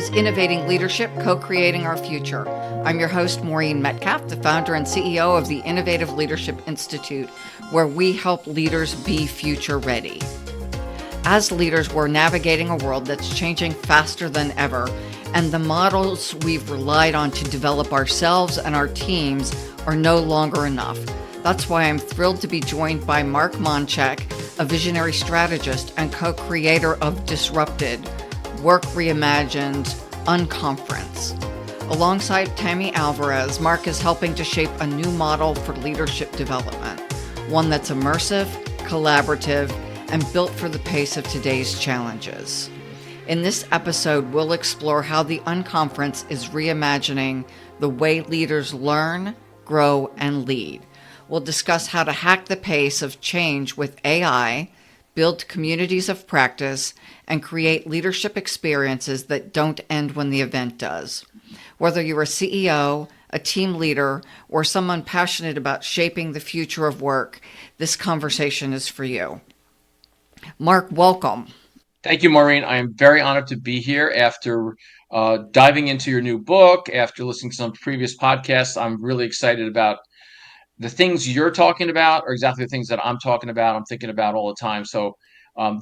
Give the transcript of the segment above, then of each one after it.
is Innovating Leadership, Co-Creating Our Future. I'm your host, Maureen Metcalf, the founder and CEO of the Innovative Leadership Institute, where we help leaders be future ready. As leaders, we're navigating a world that's changing faster than ever, and the models we've relied on to develop ourselves and our teams are no longer enough. That's why I'm thrilled to be joined by Mark Monchek, a visionary strategist and co-creator of Disrupted, Work Reimagined, Unconference. Alongside Tammy Alvarez, Mark is helping to shape a new model for leadership development, one that's immersive, collaborative, and built for the pace of today's challenges. In this episode, we'll explore how the Unconference is reimagining the way leaders learn, grow, and lead. We'll discuss how to hack the pace of change with AI, build communities of practice, and create leadership experiences that don't end when the event does. Whether you're a CEO, a team leader, or someone passionate about shaping the future of work, this conversation is for you. Mark, welcome. Thank you, Maureen. I am very honored to be here after diving into your new book, after listening to some previous podcasts. I'm really excited about the things you're talking about are exactly the things that I'm talking about, I'm thinking about all the time. So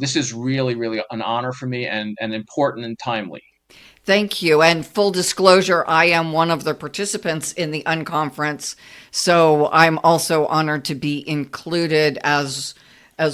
this is really, really an honor for me and important and timely. Thank you. And full disclosure, I am one of the participants in the Unconference, so I'm also honored to be included as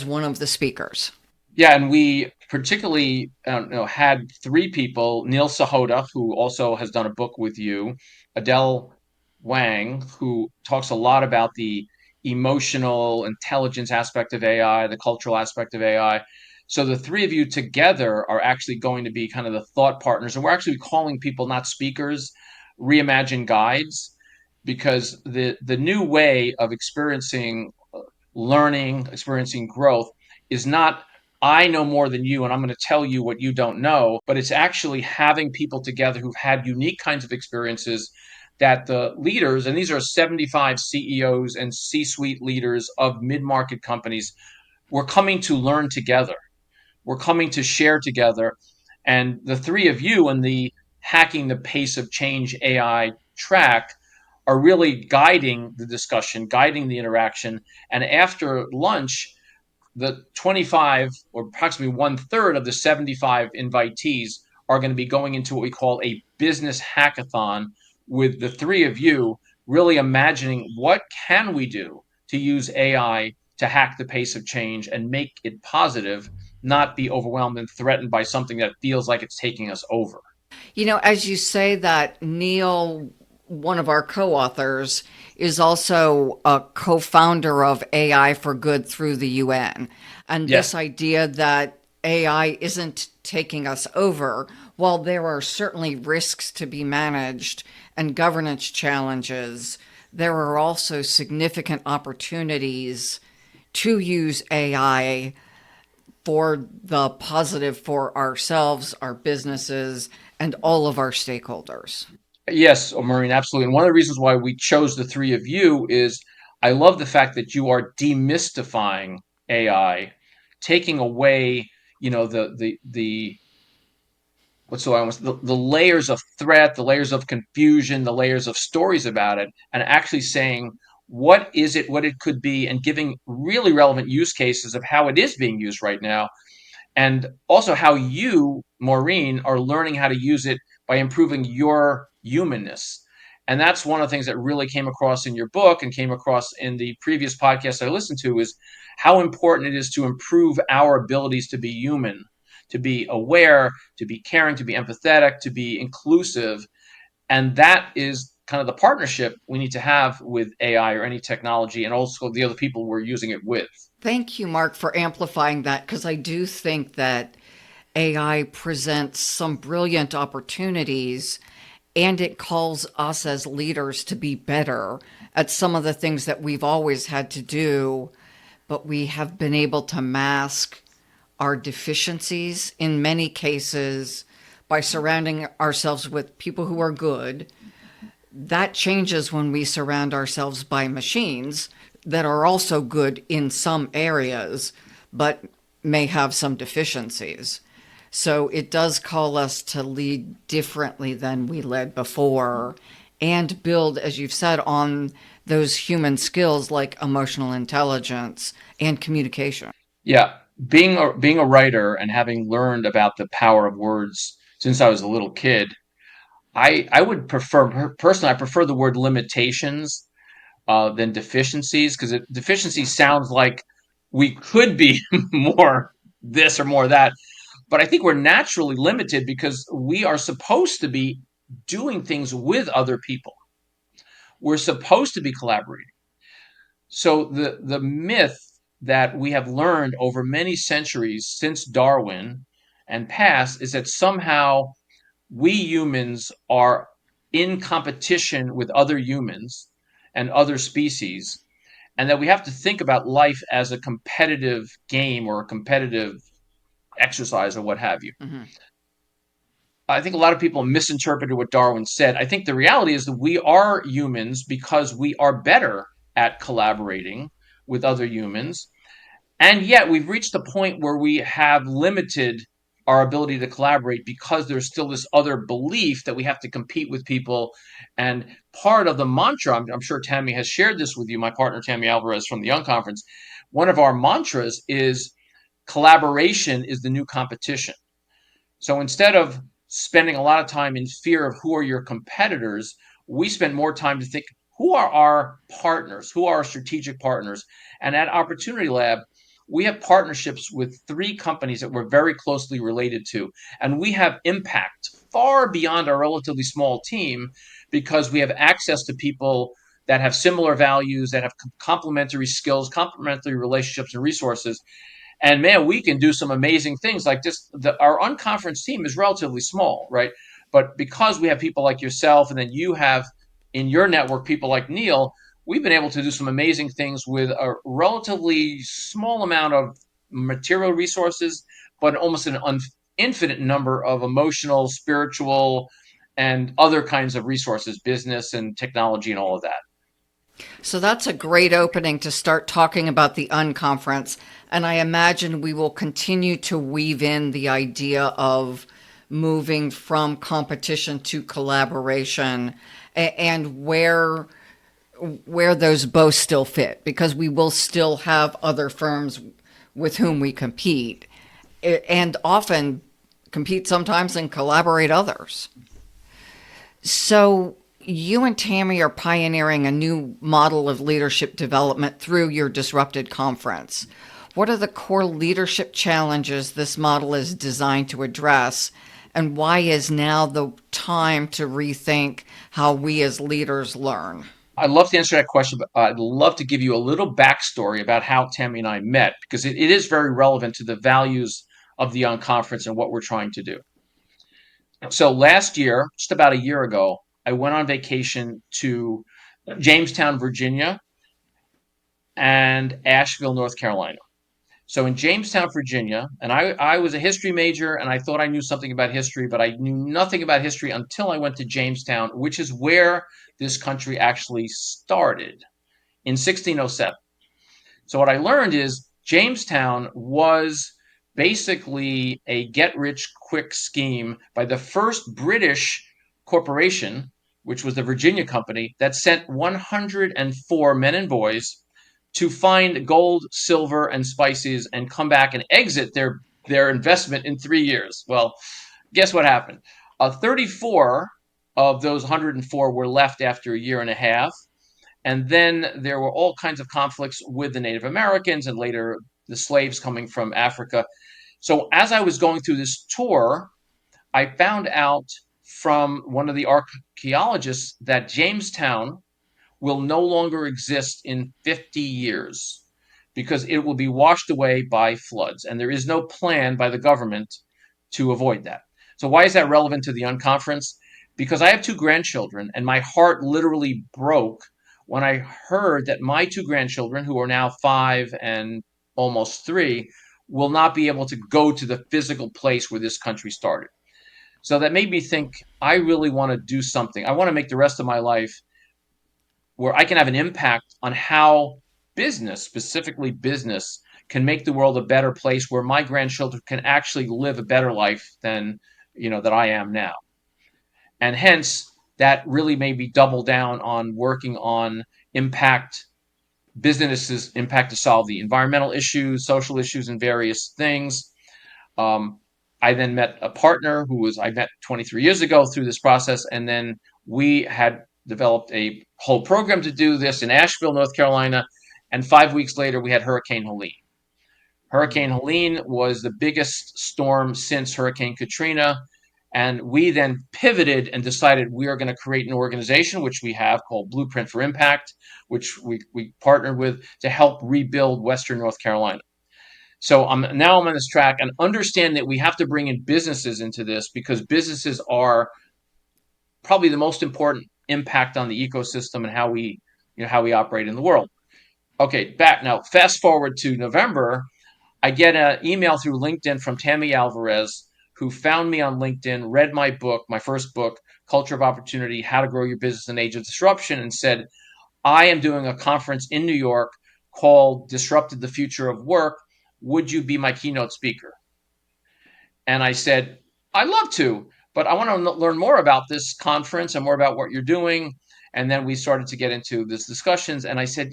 one of the speakers. Yeah, and we particularly had three people: Neil Sahota, who also has done a book with you; Adele Wang, who talks a lot about the emotional intelligence aspect of AI, the cultural aspect of AI. So the three of you together are actually going to be kind of the thought partners, and we're actually calling people not speakers, reimagine guides, because the new way of experiencing learning, experiencing growth is not I know more than you and I'm going to tell you what you don't know, but it's actually having people together who've had unique kinds of experiences that the leaders, and these are 75 CEOs and C-suite leaders of mid-market companies, we're coming to learn together. We're coming to share together. And the three of you in the Hacking the Pace of Change AI track are really guiding the discussion, guiding the interaction. And after lunch, the 25 or approximately one third of the 75 invitees are going to be going into what we call a business hackathon with the three of you really imagining what can we do to use AI to hack the pace of change and make it positive, not be overwhelmed and threatened by something that feels like it's taking us over. You know, as you say that, Neil, one of our co-authors, is also a co-founder of AI for Good through the UN. And this Yes. idea that AI isn't taking us over, while there are certainly risks to be managed and governance challenges, there are also significant opportunities to use AI for the positive for ourselves, our businesses, and all of our stakeholders. Yes, Maureen, absolutely. And one of the reasons why we chose the three of you is I love the fact that you are demystifying AI, taking away, the what's the almost the layers of threat, the layers of confusion, the layers of stories about it, and actually saying what is it, what it could be, and giving really relevant use cases of how it is being used right now and also how you, Maureen, are learning how to use it by improving your humanness. And that's one of the things that really came across in your book and came across in the previous podcast I listened to is how important it is to improve our abilities to be human, to be aware, to be caring, to be empathetic, to be inclusive. And that is kind of the partnership we need to have with AI or any technology and also the other people we're using it with. Thank you, Mark, for amplifying that, because I do think that AI presents some brilliant opportunities and it calls us as leaders to be better at some of the things that we've always had to do, but we have been able to mask our deficiencies in many cases by surrounding ourselves with people who are good. That changes when we surround ourselves by machines that are also good in some areas, but may have some deficiencies. So it does call us to lead differently than we led before and build, as you've said, on those human skills like emotional intelligence and communication. Yeah, being a writer and having learned about the power of words since I was a little kid, I would prefer personally I prefer the word limitations than deficiencies because deficiency sounds like we could be more this or more that, but I think we're naturally limited because we are supposed to be doing things with other people. We're supposed to be collaborating. So the myth that we have learned over many centuries since Darwin and past is that somehow we humans are in competition with other humans and other species, and that we have to think about life as a competitive game or a competitive exercise or what have you. Mm-hmm. I think a lot of people misinterpreted what Darwin said. I think the reality is that we are humans because we are better at collaborating with other humans. And yet we've reached a point where we have limited our ability to collaborate because there's still this other belief that we have to compete with people. And part of the mantra, I'm sure Tammy has shared this with you, my partner Tammy Alvarez from the Unconference. One of our mantras is collaboration is the new competition. So instead of spending a lot of time in fear of who are your competitors, we spend more time to think who are our partners, who are our strategic partners. And at Opportunity Lab, we have partnerships with three companies that we're very closely related to. And we have impact far beyond our relatively small team because we have access to people that have similar values, that have complementary skills, complementary relationships and resources, and man, we can do some amazing things like this. Our unconference team is relatively small, right? But because we have people like yourself, and then you have in your network people like Neil, we've been able to do some amazing things with a relatively small amount of material resources, but almost an infinite number of emotional, spiritual, and other kinds of resources, business and technology, and all of that. So that's a great opening to start talking about the unconference. And I imagine we will continue to weave in the idea of moving from competition to collaboration and where those both still fit because we will still have other firms with whom we compete and often compete sometimes and collaborate others. So you and Tammy are pioneering a new model of leadership development through your Disrupted conference. What are the core leadership challenges this model is designed to address? And why is now the time to rethink how we as leaders learn? I'd love to answer that question, but I'd love to give you a little backstory about how Tammy and I met because it is very relevant to the values of the Unconference and what we're trying to do. So last year, just about a year ago, I went on vacation to Jamestown, Virginia, and Asheville, North Carolina. So in Jamestown, Virginia, and I was a history major and I thought I knew something about history, but I knew nothing about history until I went to Jamestown, which is where this country actually started in 1607. So what I learned is Jamestown was basically a get rich quick scheme by the first British corporation, which was the Virginia Company, that sent 104 men and boys to find gold, silver, and spices and come back and exit their investment in 3 years. Well, guess what happened? 34 of those 104 were left after a year and a half. And then there were all kinds of conflicts with the Native Americans and later the slaves coming from Africa. So as I was going through this tour, I found out from one of the archaeologists that Jamestown will no longer exist in 50 years because it will be washed away by floods. And there is no plan by the government to avoid that. So, why is that relevant to the unconference? Because I have two grandchildren, and my heart literally broke when I heard that my two grandchildren, who are now 5 and almost 3, will not be able to go to the physical place where this country started. So that made me think I really want to do something. I want to make the rest of my life where I can have an impact on how business, specifically business, can make the world a better place where my grandchildren can actually live a better life than, that I am now. And hence, that really made me double down on working on impact businesses, impact to solve the environmental issues, social issues, and various things. Um, I then met a partner I met 23 years ago through this process, and then we had developed a whole program to do this in Asheville, North Carolina, and 5 weeks later we had Hurricane Helene. Hurricane Helene was the biggest storm since Hurricane Katrina, and we then pivoted and decided we are going to create an organization, which we have, called Blueprint for Impact, which we partnered with to help rebuild Western North Carolina. So now I'm on this track and understand that we have to bring in businesses into this, because businesses are probably the most important impact on the ecosystem and how we operate in the world. Okay, back now. Fast forward to November, I get an email through LinkedIn from Tammy Alvarez, who found me on LinkedIn, read my book, my first book, Culture of Opportunity: How to Grow Your Business in Age of Disruption, and said, I am doing a conference in New York called Disrupted the Future of Work. Would you be my keynote speaker? And I said, I'd love to, but I want to learn more about this conference and more about what you're doing. And then we started to get into these discussions. And I said,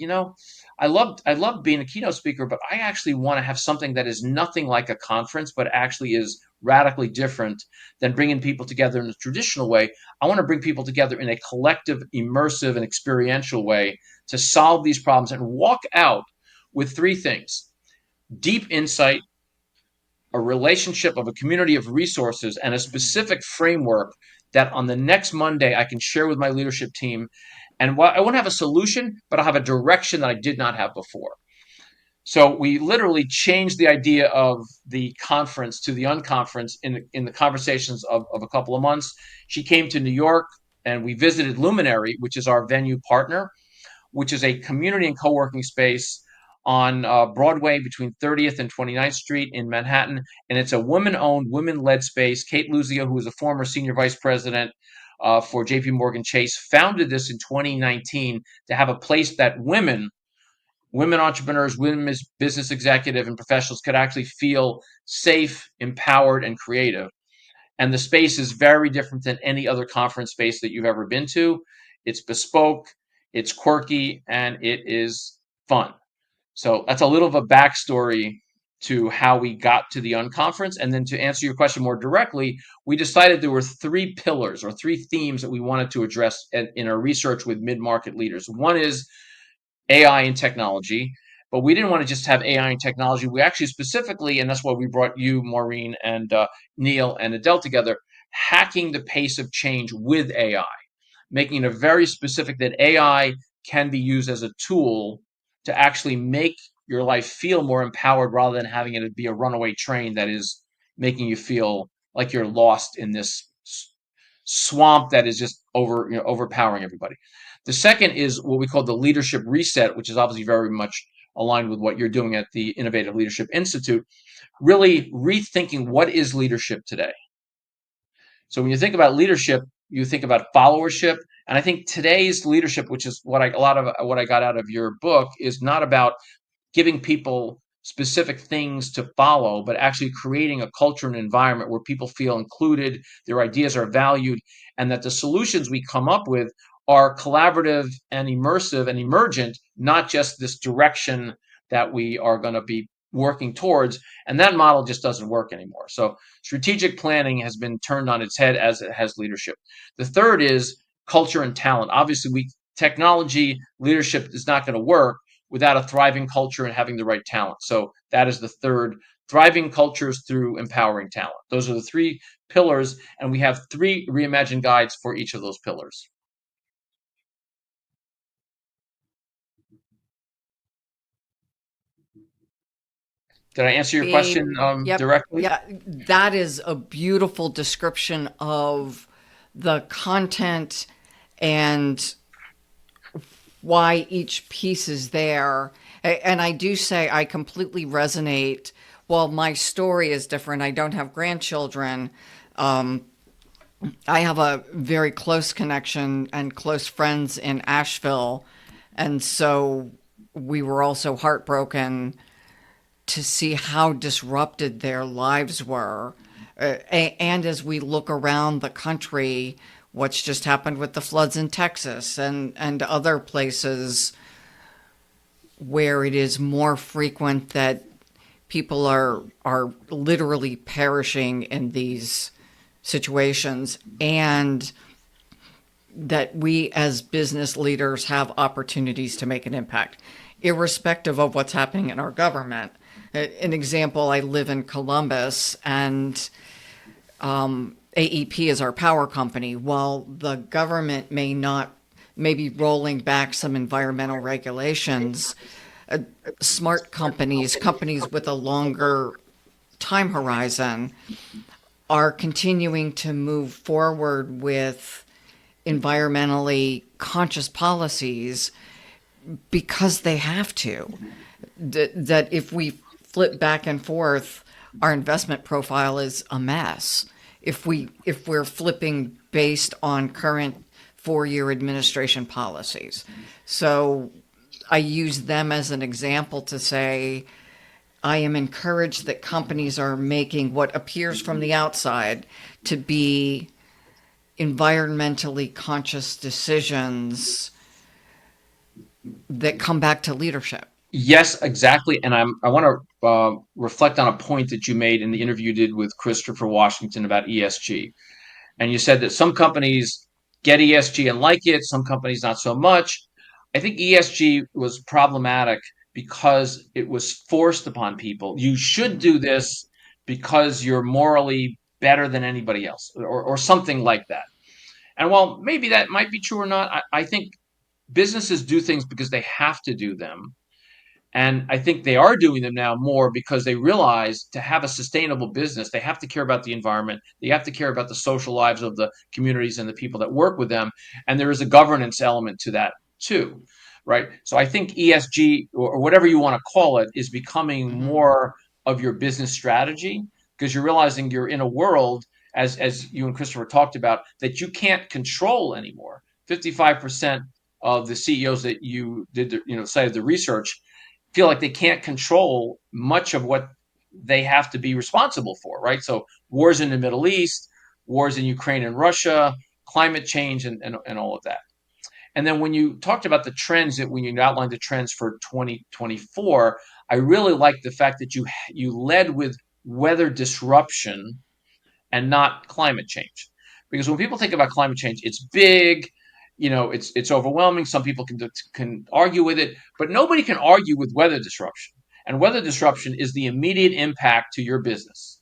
I love being a keynote speaker, but I actually want to have something that is nothing like a conference, but actually is radically different than bringing people together in a traditional way. I want to bring people together in a collective, immersive, and experiential way to solve these problems and walk out with three things: deep insight, a relationship of a community of resources, and a specific framework that on the next Monday I can share with my leadership team. And I won't have a solution, but I'll have a direction that I did not have before. So we literally changed the idea of the conference to the Unconference in the conversations of a couple of months. She came to New York and we visited Luminary, which is our venue partner, which is a community and co-working space on Broadway between 30th and 29th Street in Manhattan. And it's a women-owned, women-led space. Kate Luzio, who is a former senior vice president for JP Morgan Chase, founded this in 2019 to have a place that women entrepreneurs, women business executive and professionals could actually feel safe, empowered, and creative. And the space is very different than any other conference space that you've ever been to. It's bespoke, it's quirky, and it is fun. So that's a little of a backstory to how we got to the Unconference. And then to answer your question more directly, we decided there were three pillars or three themes that we wanted to address in our research with mid-market leaders. One is AI and technology, but we didn't want to just have AI and technology. We actually specifically, and that's why we brought you, Maureen, and Neil and Adele together, hacking the pace of change with AI, making it very specific that AI can be used as a tool to actually make your life feel more empowered rather than having it be a runaway train that is making you feel like you're lost in this swamp that is just overpowering everybody. The second is what we call the leadership reset, which is obviously very much aligned with what you're doing at the Innovative Leadership Institute, really rethinking what is leadership today. So when you think about leadership, you think about followership. And I think today's leadership, which is a lot of what I got out of your book, is not about giving people specific things to follow, but actually creating a culture and environment where people feel included, their ideas are valued, and that the solutions we come up with are collaborative and immersive and emergent, not just this direction that we are going to be working towards. And that model just doesn't work anymore. So strategic planning has been turned on its head, as it has leadership. The third is culture and talent. Obviously, technology leadership is not going to work without a thriving culture and having the right talent. So that is the third: thriving cultures through empowering talent. Those are the three pillars, and we have three reimagined guides for each of those pillars. Did I answer your question Yep. directly? Yeah. That is a beautiful description of the content and why each piece is there. And I do say I completely resonate. While my story is different, I don't have grandchildren. I have a very close connection and close friends in Asheville. And so we were also heartbroken to see how disrupted their lives were. And as we look around the country, what's just happened with the floods in Texas and other places where it is more frequent that people are literally perishing in these situations, and that we as business leaders have opportunities to make an impact, irrespective of what's happening in our government. An example, I live in Columbus, and AEP is our power company. While the government may be rolling back some environmental regulations, smart companies with a longer time horizon, are continuing to move forward with environmentally conscious policies because they have to. That if we flip back and forth, our investment profile is a mess. If we're flipping based on current 4-year administration policies. So I use them as an example to say I am encouraged that companies are making what appears from the outside to be environmentally conscious decisions that come back to leadership. Yes, exactly. And I want to reflect on a point that you made in the interview you did with Christopher Washington about ESG. And you said that some companies get ESG and like it, some companies not so much. I think ESG was problematic because it was forced upon people. You should do this because you're morally better than anybody else, or something like that. And while maybe that might be true or not, I think businesses do things because they have to do them. And I think they are doing them now more because they realize to have a sustainable business, they have to care about the environment. They have to care about the social lives of the communities and the people that work with them. And there is a governance element to that too, right? So I think ESG, or whatever you want to call it, is becoming Mm-hmm. more of your business strategy because you're realizing you're in a world, as you and Christopher talked about, that you can't control anymore. 55% of the CEOs that you did, cited the research, feel like they can't control much of what they have to be responsible for, right? So wars in the Middle East, wars in Ukraine and Russia, climate change, and all of that. And then when you talked about the trends, that when you outlined the trends for 2024, I really like the fact that you led with weather disruption and not climate change. Because when people think about climate change, it's big, it's overwhelming. Some people can argue with it, but nobody can argue with weather disruption. And weather disruption is the immediate impact to your business.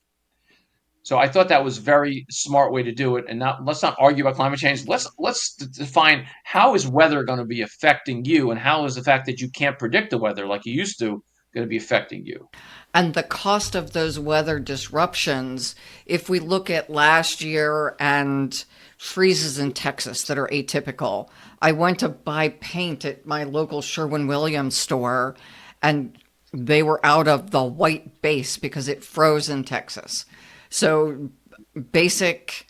So I thought that was a very smart way to do it. And not let's not argue about climate change. Let's define how is weather going to be affecting you, and how is the fact that you can't predict the weather like you used to going to be affecting you. And the cost of those weather disruptions, if we look at last year and freezes in Texas that are atypical, I went to buy paint at my local Sherwin-Williams store, and they were out of the white base because it froze in Texas. So basic,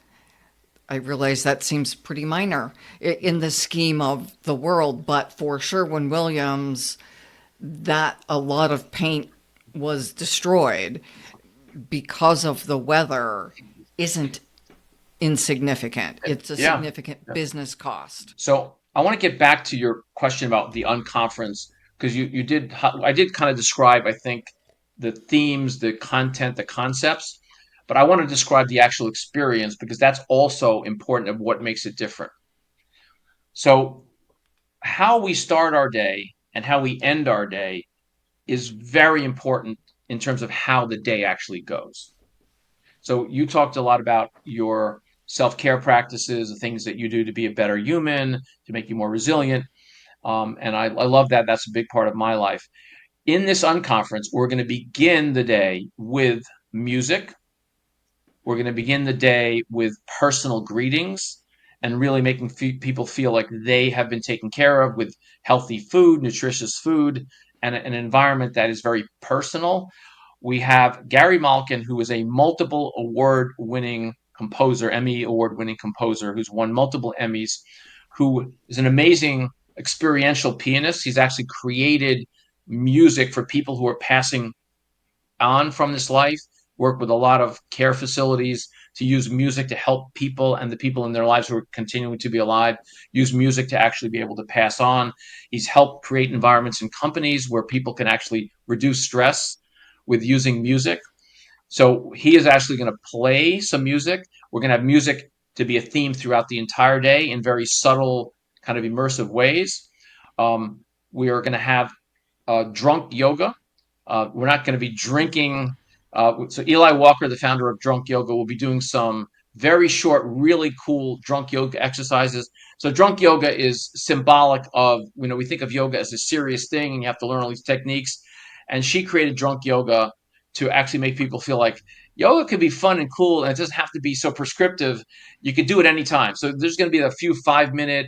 I realize that seems pretty minor in the scheme of the world, but for Sherwin-Williams, that a lot of paint was destroyed because of the weather isn't insignificant. It's a Yeah. significant business cost. So I want to get back to your question about the unconference, because you did I did kind of describe, I think, the themes, the content, the concepts, but I want to describe the actual experience because that's also important of what makes it different. So how we start our day and how we end our day is very important in terms of how the day actually goes. So you talked a lot about your self-care practices, the things that you do to be a better human, to make you more resilient. And I love that. That's a big part of my life. In this unconference, we're going to begin the day with music. We're going to begin the day with personal greetings and really making people feel like they have been taken care of with healthy food, nutritious food, and an environment that is very personal. We have Gary Malkin, who is a multiple award winning composer, Emmy award winning composer, who's won multiple Emmys, who is an amazing experiential pianist. He's actually created music for people who are passing on from this life, work with a lot of care facilities to use music to help people and the people in their lives who are continuing to be alive use music to actually be able to pass on. He's helped create environments in companies where people can actually reduce stress with using music. So he is actually going to play some music. We're going to have music to be a theme throughout the entire day in very subtle, kind of immersive ways. We are going to have drunk yoga. We're not going to be drinking. So Eli Walker, the founder of Drunk Yoga, will be doing some very short, really cool drunk yoga exercises. So drunk yoga is symbolic of, we think of yoga as a serious thing and you have to learn all these techniques. And she created drunk yoga to actually make people feel like yoga can be fun and cool and it doesn't have to be so prescriptive. You can do it anytime. So there's going to be a few 5-minute,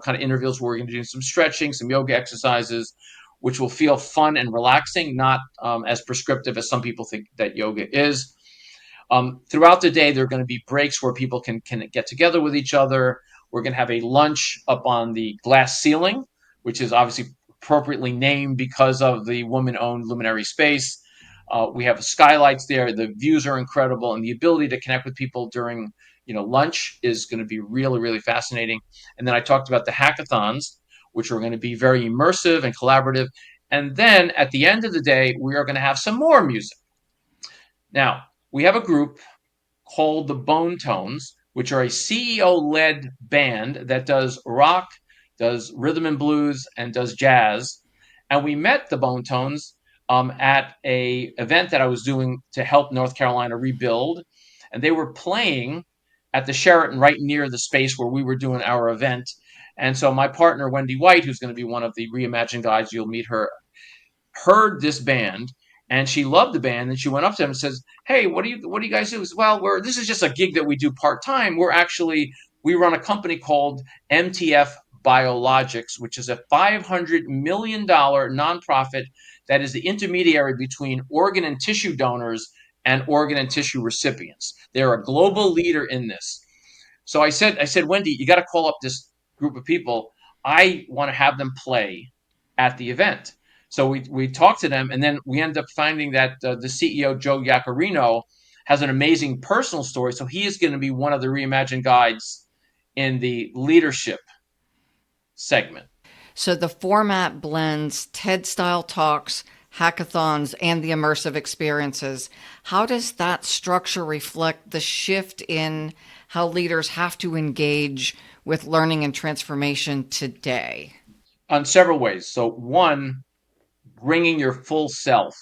kind of intervals where we're going to do some stretching, some yoga exercises, which will feel fun and relaxing, not as prescriptive as some people think that yoga is. Throughout the day, there are going to be breaks where people can get together with each other. We're going to have a lunch up on the glass ceiling, which is obviously appropriately named because of the woman-owned luminary space. We have skylights there. The views are incredible, and the ability to connect with people during lunch is going to be really, really fascinating. And then I talked about the hackathons, which are going to be very immersive and collaborative. And then at the end of the day, we are going to have some more music. Now, we have a group called the Bone Tones, which are a CEO-led band that does rock, does rhythm and blues, and does jazz. And we met the Bone Tones at a event that I was doing to help North Carolina rebuild, and they were playing at the Sheraton right near the space where we were doing our event. And so my partner Wendy White, who's going to be one of the Reimagined guys, you'll meet her, heard this band and she loved the band and she went up to them and says, "Hey, what do you guys do?" Well, this is just a gig that we do part-time. We run a company called MTF Biologics, which is a $500 million nonprofit that is the intermediary between organ and tissue donors and organ and tissue recipients. They're a global leader in this. So I said, Wendy, you got to call up this group of people. I want to have them play at the event. So we talked to them, and then we ended up finding that the CEO, Joe Yacarino, has an amazing personal story. So he is going to be one of the Reimagined guides in the leadership segment. So the format blends TED style talks, hackathons, and the immersive experiences. How does that structure reflect the shift in how leaders have to engage with learning and transformation today? On several ways. So one, bringing your full self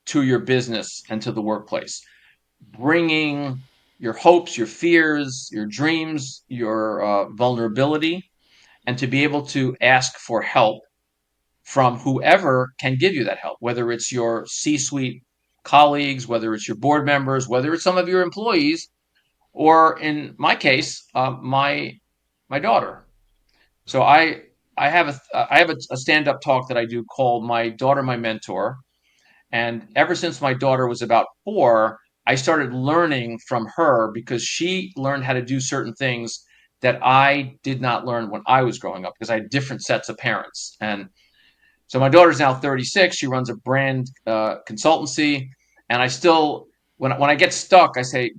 to your business and to the workplace, bringing your hopes, your fears, your dreams, your vulnerability, and to be able to ask for help from whoever can give you that help, whether it's your C-suite colleagues, whether it's your board members, whether it's some of your employees, or in my case, my daughter. So I have a stand-up talk that I do called "My Daughter, My Mentor," and ever since my daughter was about 4, I started learning from her because she learned how to do certain things that I did not learn when I was growing up because I had different sets of parents. And so my daughter's now 36. She runs a brand consultancy, and I still, when I get stuck, I say,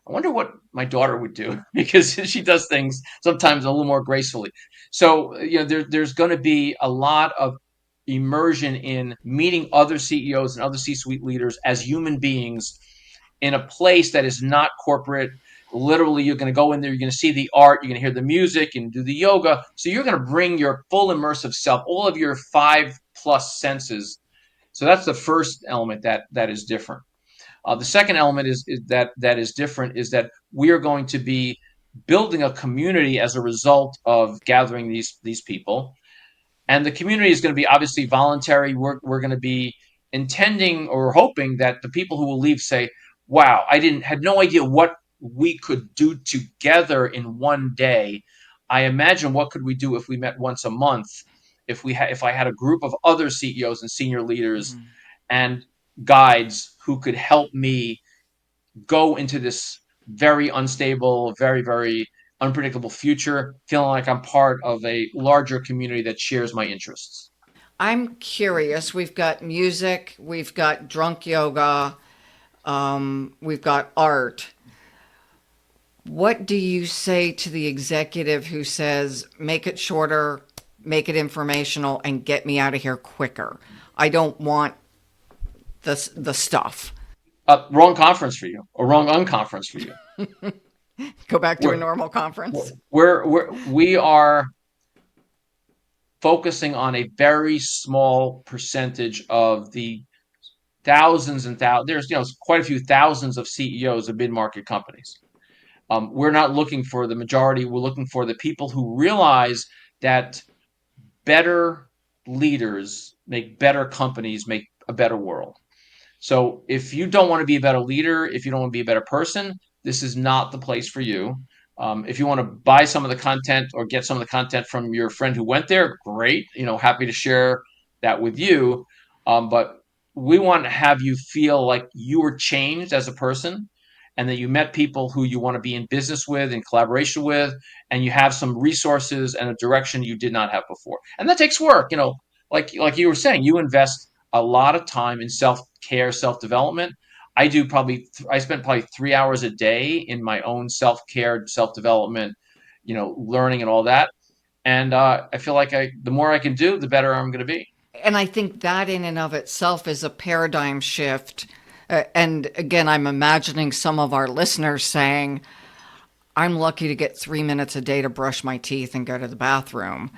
I wonder what my daughter would do because she does things sometimes a little more gracefully. So there's going to be a lot of immersion in meeting other CEOs and other C-suite leaders as human beings in a place that is not corporate. Literally, you're going to go in there, you're going to see the art, you're going to hear the music, and do the yoga. So you're going to bring your full immersive self, all of your 5+ senses. So that's the first element that is different. The second element is that is different is that we are going to be building a community as a result of gathering these people. And the community is going to be obviously voluntary. We're going to be intending or hoping that the people who will leave say, "Wow, had no idea what we could do together in one day. I imagine what could we do if we met once a month, if I had a group of other CEOs and senior leaders Mhm. and guides who could help me go into this very unstable, very, very unpredictable future, feeling like I'm part of a larger community that shares my interests." I'm curious. We've got music, we've got drunk yoga, we've got art. What do you say to the executive who says, make it shorter, make it informational, and get me out of here quicker? I don't want the stuff. Wrong conference for you, or wrong unconference for you. Go back to a We're, normal conference. we are focusing on a very small percentage of the thousands and thousands. There's quite a few thousands of CEOs of mid-market companies. We're not looking for the majority. We're looking for the people who realize that better leaders make better companies, make a better world. So if you don't want to be a better leader, if you don't want to be a better person, this is not the place for you. If you want to buy some of the content or get some of the content from your friend who went there, great. Happy to share that with you. But we want to have you feel like you were changed as a person, and that you met people who you want to be in business with, in collaboration with, and you have some resources and a direction you did not have before. And that takes work. Like you were saying, you invest a lot of time in self-care, self-development. I spend probably 3 hours a day in my own self-care, self-development, learning and all that. And I feel like the more I can do, the better I'm going to be. And I think that in and of itself is a paradigm shift. And again, I'm imagining some of our listeners saying, I'm lucky to get 3 minutes a day to brush my teeth and go to the bathroom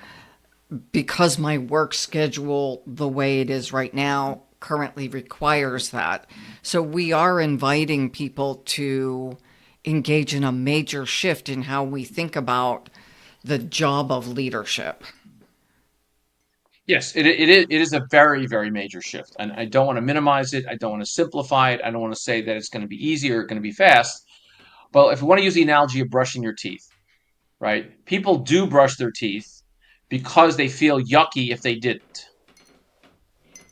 because my work schedule, the way it is right now, currently requires that. So we are inviting people to engage in a major shift in how we think about the job of leadership. Yes, it is a very, very major shift. And I don't want to minimize it. I don't want to simplify it. I don't want to say that it's going to be easy or going to be fast. Well, if we want to use the analogy of brushing your teeth, right? People do brush their teeth because they feel yucky if they didn't,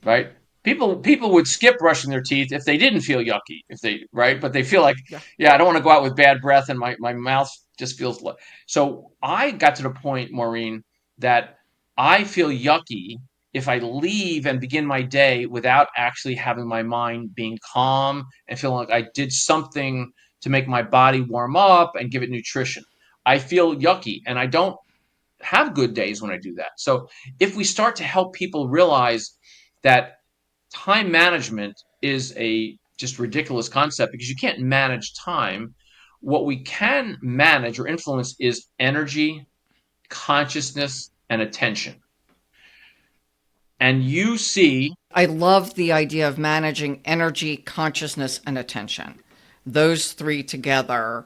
right? People would skip brushing their teeth if they didn't feel yucky, if they right, but they feel like, Yeah. yeah, I don't want to go out with bad breath and my mouth just feels so I got to the point, Maureen, that I feel yucky if I leave and begin my day without actually having my mind being calm and feeling like I did something to make my body warm up and give it nutrition. I feel yucky and I don't have good days when I do that. So if we start to help people realize that time management is a just ridiculous concept because you can't manage time. What we can manage or influence is energy, consciousness, and attention. And you see, I love the idea of managing energy, consciousness, and attention. Those three together.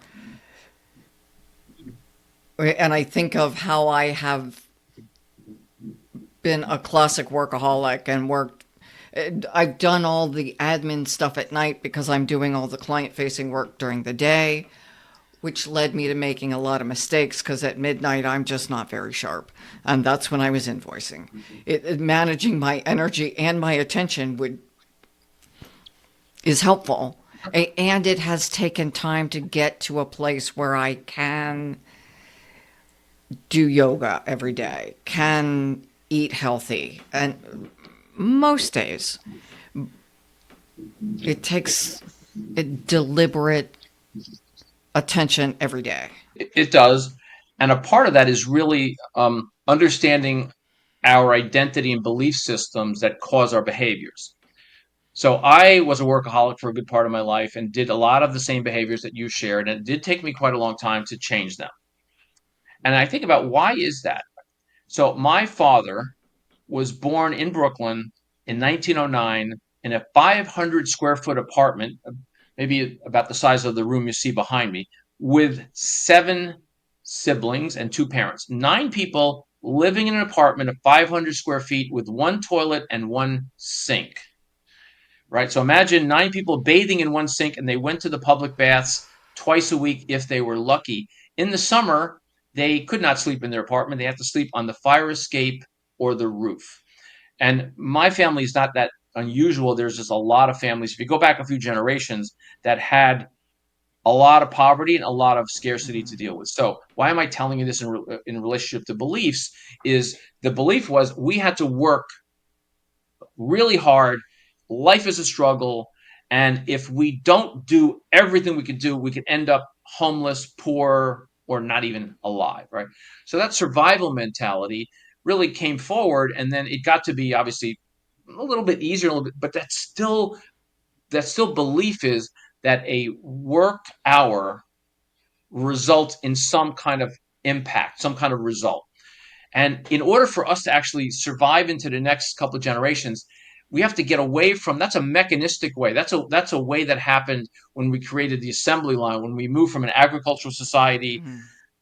And I think of how I have been a classic workaholic and worked. I've done all the admin stuff at night because I'm doing all the client facing work during the day, which led me to making a lot of mistakes because at midnight I'm just not very sharp. And that's when I was invoicing. Managing my energy and my attention is helpful. And it has taken time to get to a place where I can do yoga every day, can eat healthy. And most days, it takes a deliberate attention every day. it does. And a part of that is really understanding our identity and belief systems that cause our behaviors. So I was a workaholic for a good part of my life and did a lot of the same behaviors that you shared. And it did take me quite a long time to change them. And I think about why is that? So my father was born in Brooklyn in 1909 in a 500 square foot apartment, maybe about the size of the room you see behind me, with 7 siblings and 2 parents. 9 people living in an apartment of 500 square feet with one toilet and one sink, right? So imagine 9 people bathing in one sink, and they went to the public baths twice a week if they were lucky. In the summer, they could not sleep in their apartment. They had to sleep on the fire escape or the roof. And my family is not that unusual. There's just a lot of families, if you go back a few generations, that had a lot of poverty and a lot of scarcity to deal with. So why am I telling you this in relationship to beliefs? Is the belief was we had to work really hard. Life is a struggle. And if we don't do everything we could do, we could end up homeless, poor, or not even alive, right? So that survival mentality really came forward, and then it got to be obviously a little bit easier, a little bit, but that still belief is that a work hour results in some kind of impact, some kind of result. And in order for us to actually survive into the next couple of generations, we have to get away from that's a mechanistic way. That's a way that happened when we created the assembly line, when we moved from an agricultural society Mm.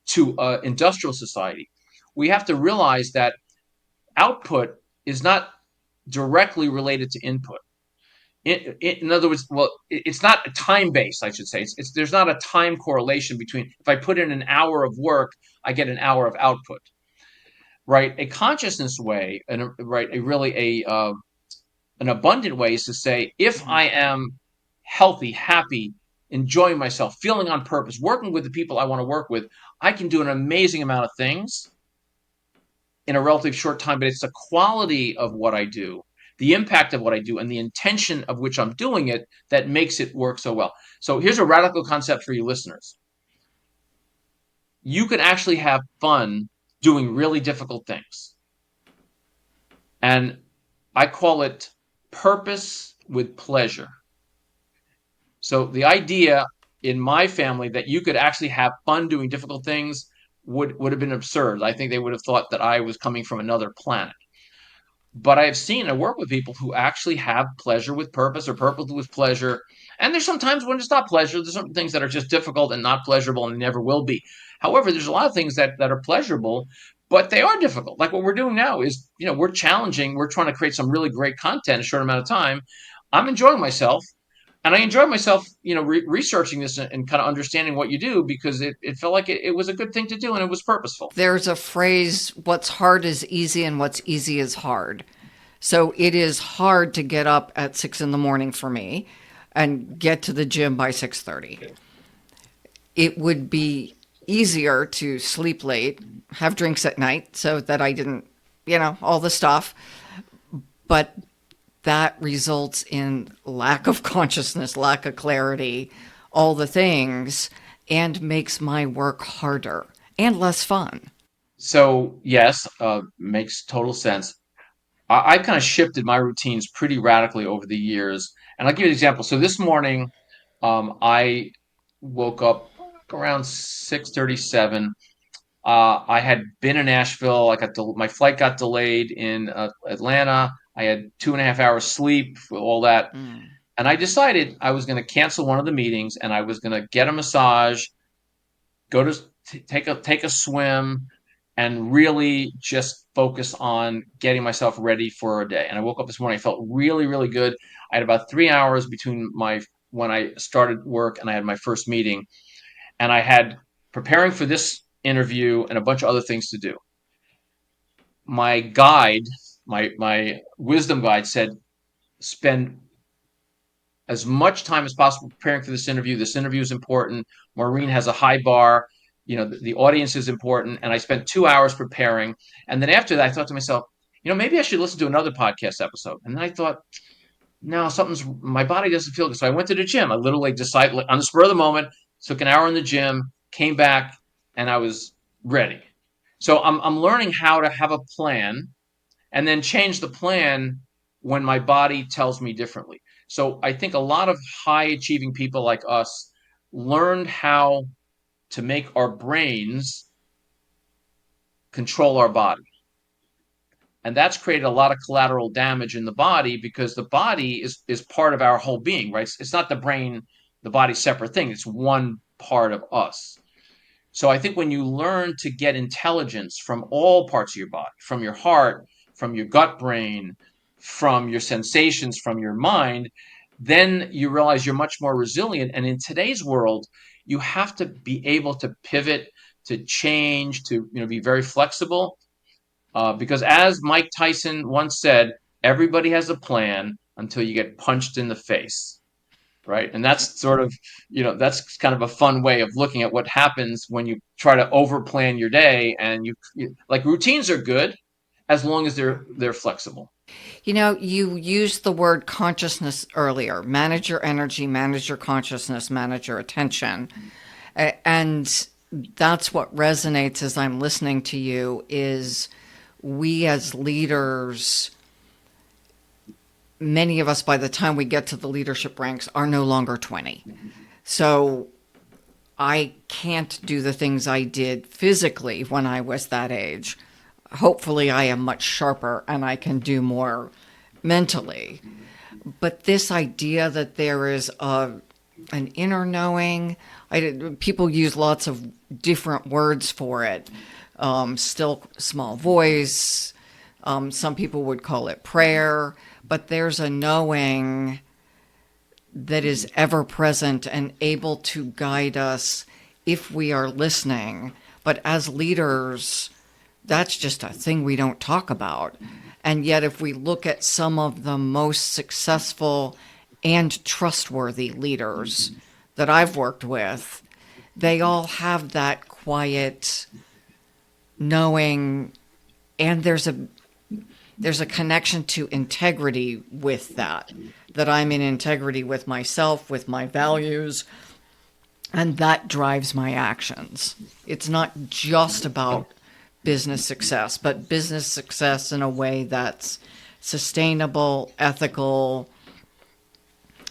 to an industrial society. We have to realize that output is not directly related to input. In other words, well, it's not time based. I should say there's not a time correlation between if I put in an hour of work, I get an hour of output. Right, a consciousness way, and right, a really a an abundant way is to say, if Mhm. I am healthy, happy, enjoying myself, feeling on purpose, working with the people I want to work with, I can do an amazing amount of things in a relatively short time. But it's the quality of what I do, the impact of what I do, and the intention of which I'm doing it that makes it work so well. So here's a radical concept for you listeners. You can actually have fun doing really difficult things. And I call it purpose with pleasure. So the idea in my family that you could actually have fun doing difficult things would have been absurd. I think they would have thought that I was coming from another planet. But I have seen and work with people who actually have pleasure with purpose or purpose with pleasure. And there's sometimes when it's not pleasure, there's some things that are just difficult and not pleasurable and never will be. However, there's a lot of things that are pleasurable, but they are difficult. Like what we're doing now is, we're challenging, we're trying to create some really great content in a short amount of time. I'm enjoying myself. And I enjoyed myself, researching this and kind of understanding what you do because it felt like it was a good thing to do and it was purposeful. There's a phrase, what's hard is easy and what's easy is hard. So it is hard to get up at 6 in the morning for me and get to the gym by 6:30. It would be easier to sleep late, have drinks at night so that I didn't, all the stuff. But that results in lack of consciousness, lack of clarity, all the things, and makes my work harder and less fun. So yes, makes total sense. I've kind of shifted my routines pretty radically over the years. And I'll give you an example. So this morning, I woke up around 6:37. I had been in Nashville. My flight got delayed in Atlanta. I had 2.5 hours sleep, all that. Mm. And I decided I was going to cancel one of the meetings and I was going to get a massage, go to take a swim, and really just focus on getting myself ready for a day. And I woke up this morning, I felt really, really good. I had about 3 hours between my when I started work and I had my first meeting, and I had preparing for this interview and a bunch of other things to do. My guide, my wisdom guide said, spend as much time as possible preparing for this interview. This interview is important. Maureen has a high bar. The audience is important. And I spent 2 hours preparing. And then after that, I thought to myself, maybe I should listen to another podcast episode. And then I thought, no, my body doesn't feel good. So I went to the gym. I literally decided, like, on the spur of the moment, took an hour in the gym, came back, and I was ready. So I'm learning how to have a plan and then change the plan when my body tells me differently. So I think a lot of high achieving people like us learned how to make our brains control our body. And that's created a lot of collateral damage in the body because the body is part of our whole being, right? It's not the brain, the body separate thing. It's one part of us. So I think when you learn to get intelligence from all parts of your body, from your heart, from your gut brain, from your sensations, from your mind, then you realize you're much more resilient. And in today's world, you have to be able to pivot, to change, to be very flexible. Because as Mike Tyson once said, everybody has a plan until you get punched in the face, right? And that's sort of, that's kind of a fun way of looking at what happens when you try to overplan your day. And like routines are good as long as they're flexible. You know, you used the word consciousness earlier. Manage your energy, manage your consciousness, manage your attention. And that's what resonates as I'm listening to you is we as leaders, many of us by the time we get to the leadership ranks are no longer 20. So I can't do the things I did physically when I was that age. Hopefully, I am much sharper and I can do more mentally. But this idea that there is an inner knowing, people use lots of different words for it. Still small voice. Some people would call it prayer. But there's a knowing that is ever present and able to guide us if we are listening. But as leaders, that's just a thing we don't talk about. And yet, if we look at some of the most successful and trustworthy leaders that I've worked with, they all have that quiet knowing, and there's a connection to integrity with that I'm in integrity with myself, with my values, and that drives my actions. It's not just about business success, but business success in a way that's sustainable, ethical,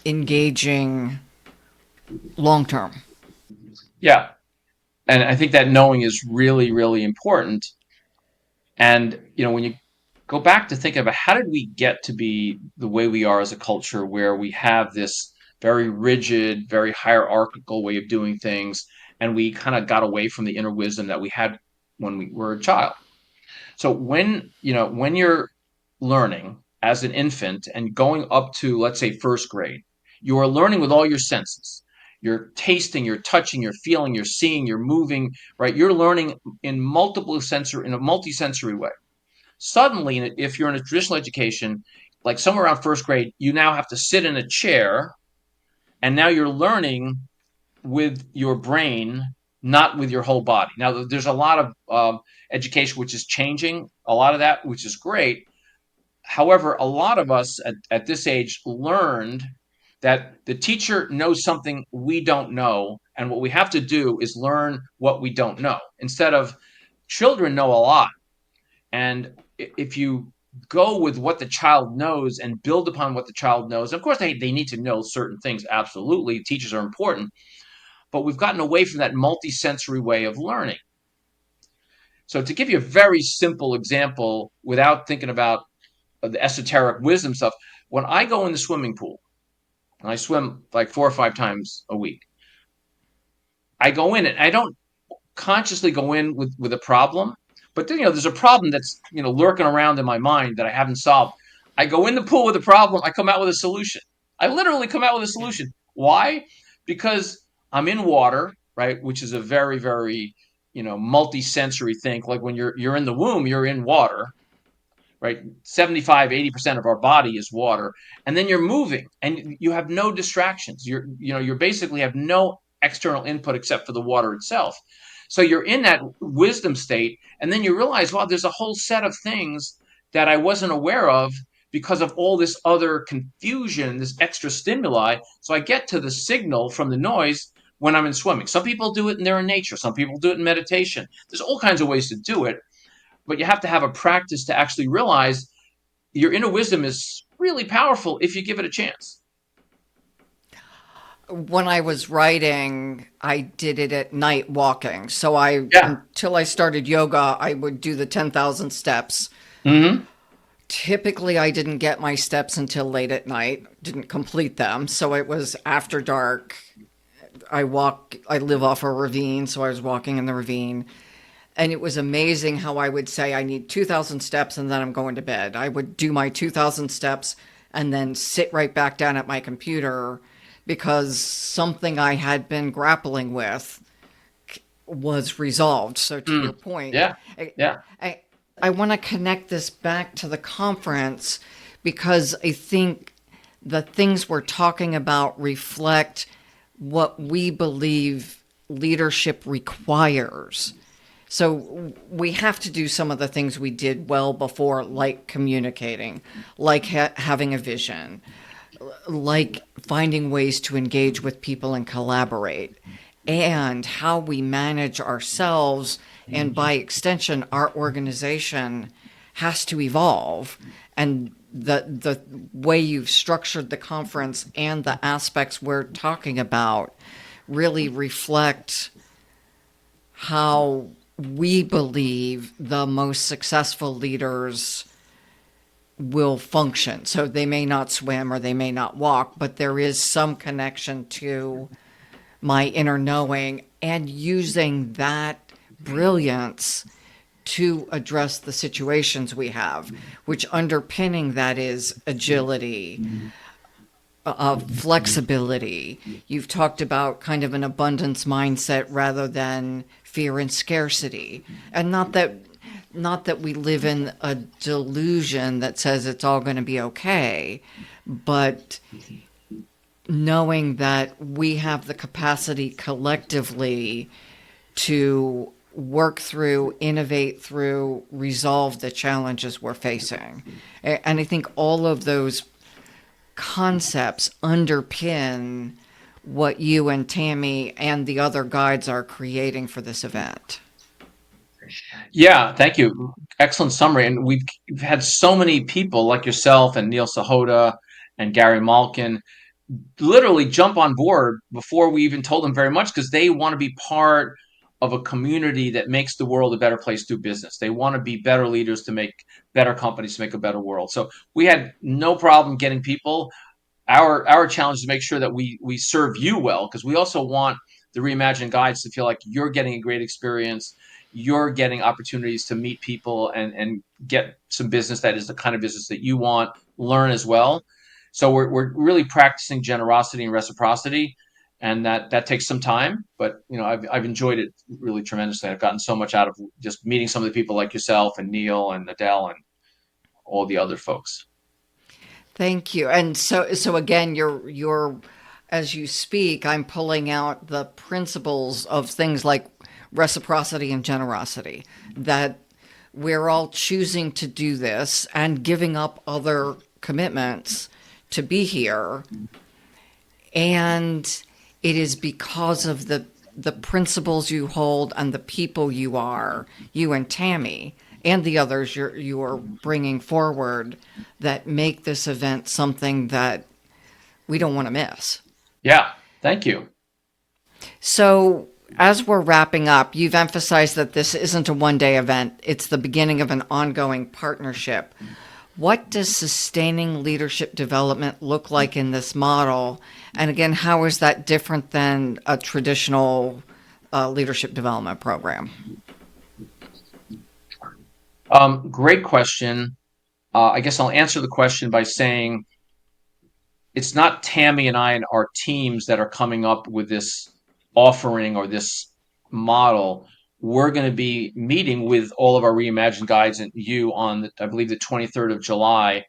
engaging, long term. Yeah. And I think that knowing is really, really important. And, when you go back to think about how did we get to be the way we are as a culture where we have this very rigid, very hierarchical way of doing things, and we kind of got away from the inner wisdom that we had when we were a child. So when you're learning as an infant and going up to, let's say, first grade, you are learning with all your senses. You're tasting, you're touching, you're feeling, you're seeing, you're moving, right? You're learning in a multi-sensory way. Suddenly, if you're in a traditional education, like somewhere around first grade, you now have to sit in a chair, and now you're learning with your brain, not with your whole body. Now, there's a lot of education which is changing, a lot of that, which is great. However, a lot of us at this age learned that the teacher knows something we don't know, and what we have to do is learn what we don't know. Instead of children know a lot, and if you go with what the child knows and build upon what the child knows, of course they need to know certain things. Absolutely, teachers are important, but we've gotten away from that multi-sensory way of learning. So to give you a very simple example without thinking about the esoteric wisdom stuff, when I go in the swimming pool, and I swim like 4 or 5 times a week, I go in and I don't consciously go in with a problem, but then there's a problem that's lurking around in my mind that I haven't solved. I go in the pool with a problem, I come out with a solution. I literally come out with a Yeah. solution. Why? Because I'm in water, right, which is a very, very multi-sensory thing. Like when you're in the womb, you're in water, right? 75-80% of our body is water, and then you're moving and you have no distractions. You basically have no external input except for the water itself. So you're in that wisdom state, and then you realize, wow, there's a whole set of things that I wasn't aware of because of all this other confusion, this extra stimuli. So I get to the signal from the noise when I'm in swimming. Some people do it and they're in nature. Some people do it in meditation. There's all kinds of ways to do it, but you have to have a practice to actually realize your inner wisdom is really powerful if you give it a chance. When I was writing, I did it at night walking. So Yeah. until I started yoga, I would do the 10,000 steps. Mm-hmm. Typically, I didn't get my steps until late at night, didn't complete them. So it was after dark. I live off a ravine, so I was walking in the ravine. And it was amazing how I would say, I need 2,000 steps and then I'm going to bed. I would do my 2,000 steps and then sit right back down at my computer because something I had been grappling with was resolved. So to your Mm. point, Yeah. I, Yeah. I, I want to connect this back to the conference because I think the things we're talking about reflect what we believe leadership requires. So we have to do some of the things we did well before, like communicating, like having a vision, like finding ways to engage with people and collaborate, and how we manage ourselves, and by extension, our organization has to evolve. And the way you've structured the conference and the aspects we're talking about really reflect how we believe the most successful leaders will function. So they may not swim or they may not walk, but there is some connection to my inner knowing and using that brilliance to address the situations we have, which underpinning that is agility, flexibility. You've talked about kind of an abundance mindset rather than fear and scarcity. And not that we live in a delusion that says it's all going to be okay, but knowing that we have the capacity collectively to work through, innovate through, resolve the challenges we're facing. And I think all of those concepts underpin what you and Tammy and the other guides are creating for this event. Yeah, thank you. Excellent summary. And we've had so many people like yourself and Neil Sahota and Gary Malkin literally jump on board before we even told them very much because they want to be part of a community that makes the world a better place to do business. They want to be better leaders to make better companies, to make a better world. So we had no problem getting people. Our challenge is to make sure that we serve you well because we also want the reimagined guides to feel like you're getting a great experience, you're getting opportunities to meet people and get some business that is the kind of business that you want, learn as well. So we're really practicing generosity and reciprocity, and that takes some time, but I've enjoyed it really tremendously. I've gotten so much out of just meeting some of the people like yourself and Neil and Adele and all the other folks. Thank you. And so again, you're as you speak, I'm pulling out the principles of things like reciprocity and generosity, that we're all choosing to do this and giving up other commitments to be here. And it is because of the principles you hold and the people you are, you and Tammy, and the others you are bringing forward that make this event something that we don't want to miss. Yeah, thank you. So, as we're wrapping up, you've emphasized that this isn't a one day event, it's the beginning of an ongoing partnership. What does sustaining leadership development look like in this model? And again, how is that different than a traditional leadership development program? Great question. I guess I'll answer the question by saying it's not Tammy and I and our teams that are coming up with this offering or this model. We're going to be meeting with all of our reimagined guides and you on, I believe, the 23rd of July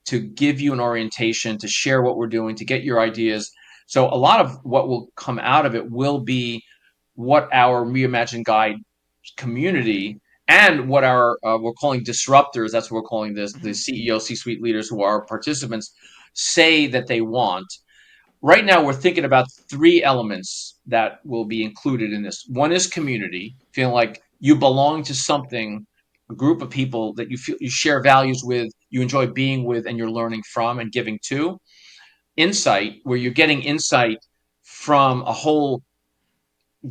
to give you an orientation, to share what we're doing, to get your ideas. So a lot of what will come out of it will be what our reimagined guide community and what our we're calling disruptors, that's what we're calling this, the CEO, C-suite leaders who are participants, say that they want. Right now, we're thinking about three elements that will be included in this. One is community, feeling like you belong to something, a group of people that you feel you share values with, you enjoy being with, and you're learning from and giving to. Insight, where you're getting insight from a whole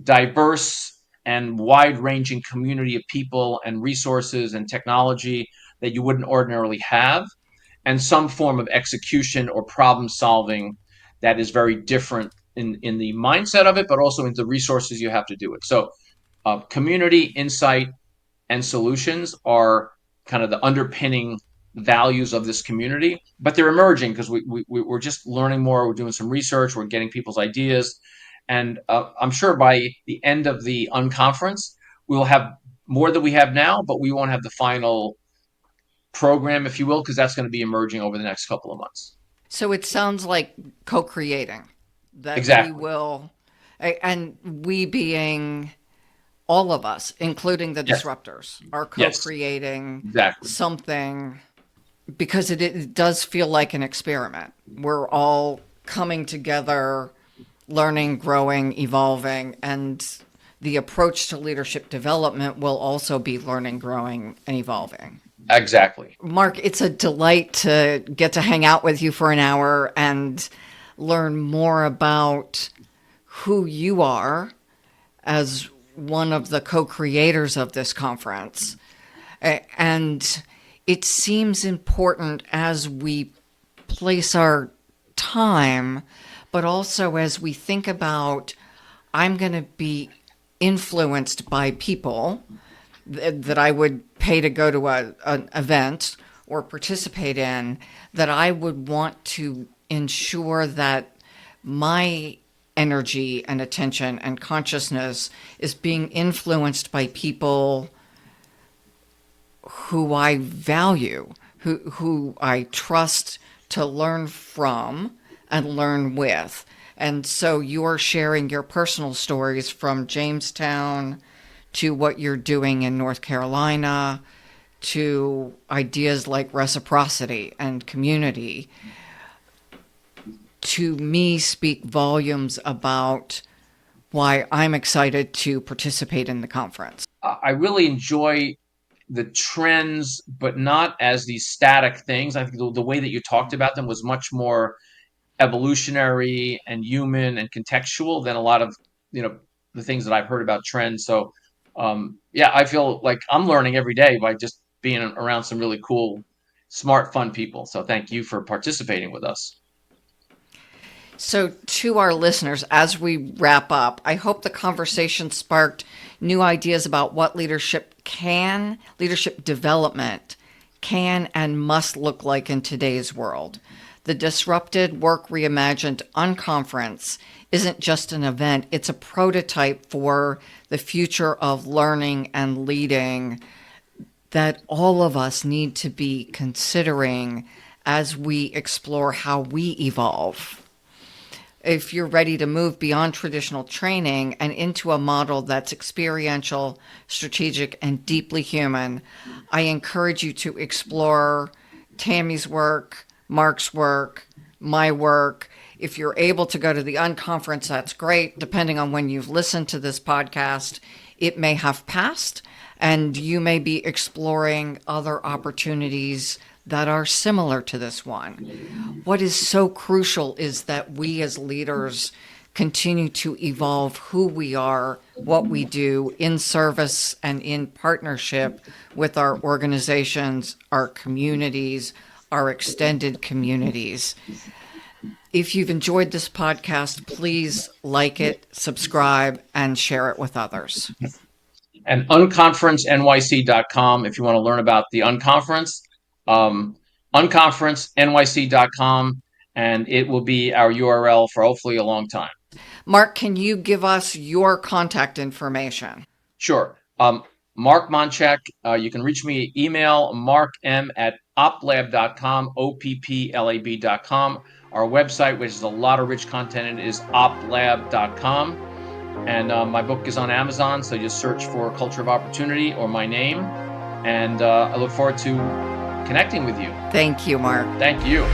diverse and wide-ranging community of people and resources and technology that you wouldn't ordinarily have, and some form of execution or problem solving that is very different in the mindset of it, but also in the resources you have to do it. So, community, insight, and solutions are kind of the underpinning values of this community, but they're emerging because we're just learning more. We're doing some research. We're getting people's ideas. And I'm sure by the end of the unconference, we will have more than we have now, but we won't have the final program, if you will, because that's going to be emerging over the next couple of months. So it sounds like co creating, that we Exactly. will, and we being all of us, including the Yes. disruptors, are Yes. co-creating Exactly. something, because it does feel like an experiment. We're all coming together, learning, growing, evolving, and the approach to leadership development will also be learning, growing, and evolving. Exactly. Mark, it's a delight to get to hang out with you for an hour and learn more about who you are as one of the co-creators of this conference. And it seems important as we place our time, but also as we think about, I'm going to be influenced by people that I would pay to go to an event or participate in, that I would want to ensure that my energy and attention and consciousness is being influenced by people who I value, who I trust to learn from and learn with. And so you're sharing your personal stories from Jamestown to what you're doing in North Carolina to ideas like reciprocity and community, to me speak volumes about why I'm excited to participate in the conference. I really enjoy the trends, but not as these static things. I think the way that you talked about them was much more evolutionary and human and contextual than a lot of, you know, the things that I've heard about trends. So, yeah, I feel like I'm learning every day by just being around some really cool, smart, fun people. So thank you for participating with us. So, to our listeners, as we wrap up, I hope the conversation sparked new ideas about what leadership development can and must look like in today's world. The Disrupted Work Reimagined Unconference isn't just an event, it's a prototype for the future of learning and leading that all of us need to be considering as we explore how we evolve. If you're ready to move beyond traditional training and into a model that's experiential, strategic, and deeply human, I encourage you to explore Tammy's work, Mark's work, my work. If you're able to go to the Unconference, that's great. Depending on when you've listened to this podcast, it may have passed, and you may be exploring other opportunities that are similar to this one. What is so crucial is that we as leaders continue to evolve who we are, what we do in service and in partnership with our organizations, our communities, our extended communities. If you've enjoyed this podcast, please like it, subscribe, and share it with others. And unconferencenyc.com if you want to learn about the unconference. Unconferencenyc.com, and it will be our URL for hopefully a long time. Mark, can you give us your contact information? Sure. Mark Monchek, you can reach me email markm@opplab.com, opplab.com. Our website, which is a lot of rich content in it, is opplab.com. And my book is on Amazon, so just search for Culture of Opportunity or my name. And I look forward to connecting with you. Thank you, Mark. Thank you.